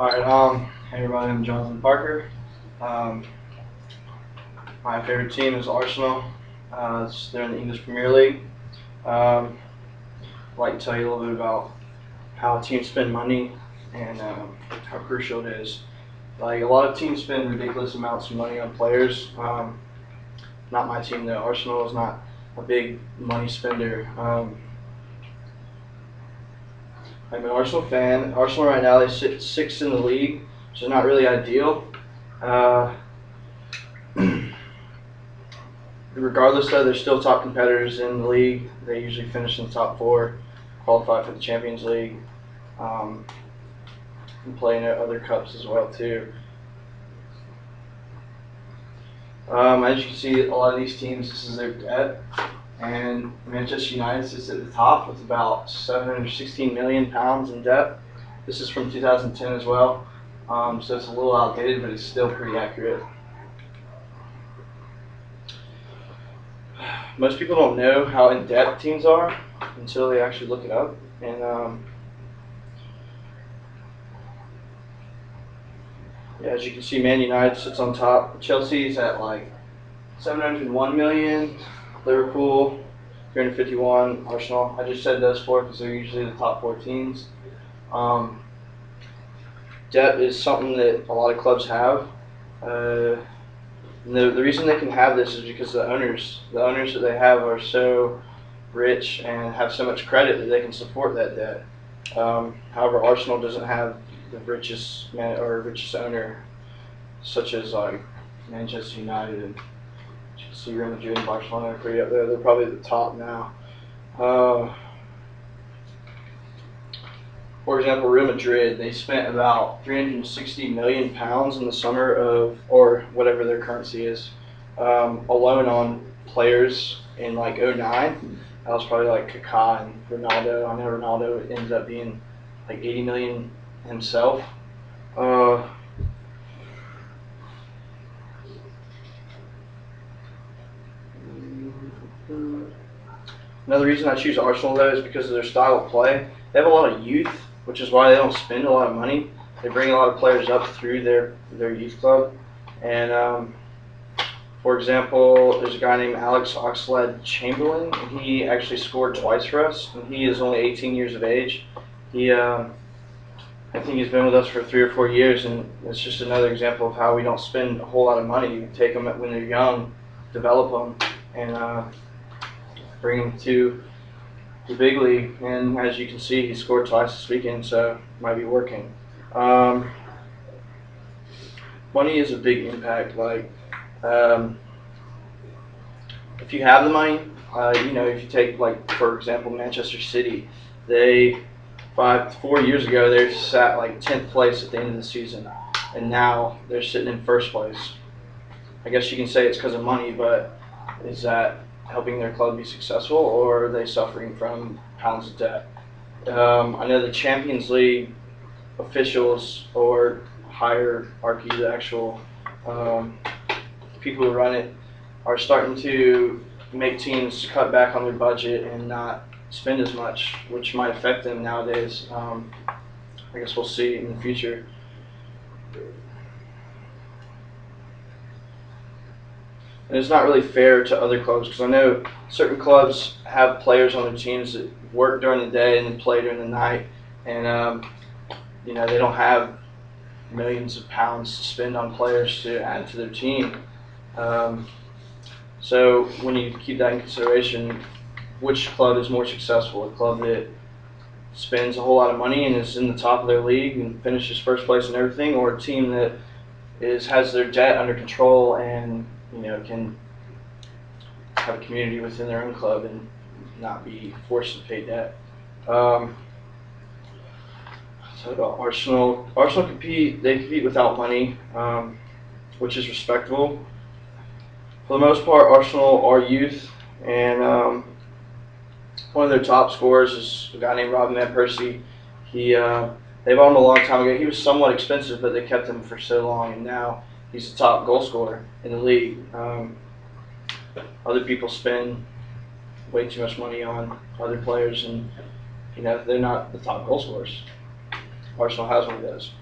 Alright, hey everybody, I'm Jonathan Parker. Um, my favorite team is Arsenal. They're in the English Premier League. I'd like to tell you a little bit about how teams spend money and how crucial it is. Like, a lot of teams spend ridiculous amounts of money on players. Not my team though. Arsenal is not a big money spender. I'm an Arsenal fan. Arsenal right now, they sit sixth in the league, which is not really ideal. Regardless though, they're still top competitors in the league. They usually finish in the top four, qualify for the Champions League, and play in other cups as well too. As you can see, a lot of these teams, this is their debt. And Manchester United sits at the top with about £716 million in debt. This is from 2010 as well, so it's a little outdated, but it's still pretty accurate. Most people don't know how in debt teams are until they actually look it up. And yeah, as you can see, Man United sits on top. Chelsea's at like 701 million. Liverpool, 351, Arsenal. I just said those four because they're usually the top four teams. Debt is something that a lot of clubs have. The reason they can have this is because the owners that they have are so rich and have so much credit that they can support that debt. However, Arsenal doesn't have the richest owner, such as like Manchester United and see Real Madrid and Barcelona are pretty up there. They're probably at the top now. For example, Real Madrid, they spent about £360 million in the summer of, or whatever their currency is, alone on players in like '09. That was probably like Kaká and Ronaldo. I know Ronaldo ends up being like 80 million himself. Another reason I choose Arsenal though is because of their style of play. They have a lot of youth, which is why they don't spend a lot of money. They bring a lot of players up through their youth club. And for example, there's a guy named Alex Oxlade-Chamberlain. He actually scored twice for us, and he is only 18 years of age. I think he's been with us for 3 or 4 years, and it's just another example of how we don't spend a whole lot of money. We take them when they're young, develop them, and bring him to the big league. And as you can see, he scored twice this weekend, so it might be working. Money is a big impact. Like, if you have the money, if you take, like, for example, Manchester City, they 4 years ago they sat like 10th place at the end of the season, and now they're sitting in first place. I guess you can say it's because of money, but is that helping their club be successful, or are they suffering from pounds of debt? I know the Champions League officials or hierarchy, the actual people who run it, are starting to make teams cut back on their budget and not spend as much, which might affect them nowadays. I guess we'll see in the future. And it's not really fair to other clubs, because I know certain clubs have players on their teams that work during the day and then play during the night, and they don't have millions of pounds to spend on players to add to their team. So when you keep that in consideration, which club is more successful? A club that spends a whole lot of money and is in the top of their league and finishes first place and everything, or a team that has their debt under control and can have a community within their own club and not be forced to pay debt. So about Arsenal. Arsenal compete without money, which is respectable. For the most part, Arsenal are youth, and one of their top scorers is a guy named Robin Van Persie. They bought him a long time ago. He was somewhat expensive, but they kept him for so long, and now he's the top goal scorer in the league. Other people spend way too much money on other players, and they're not the top goal scorers. Arsenal has one of those.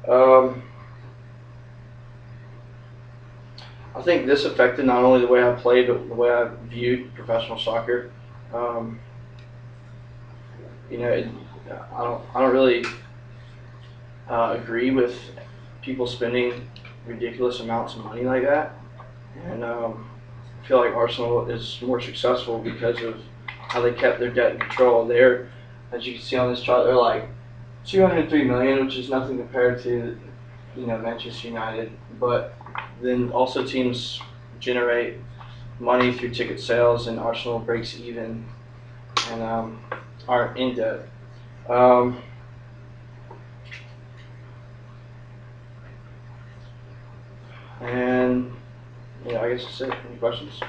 Um, I think this affected not only the way I played, but the way I viewed professional soccer. Um, you know, I don't really agree with people spending ridiculous amounts of money like that, and I feel like Arsenal is more successful because of how they kept their debt in control. They're, as you can see on this chart, they're like 203 million, which is nothing compared to Manchester United, but then also teams generate money through ticket sales, and Arsenal breaks even and aren't in debt. Um, and I guess that's it. Any questions?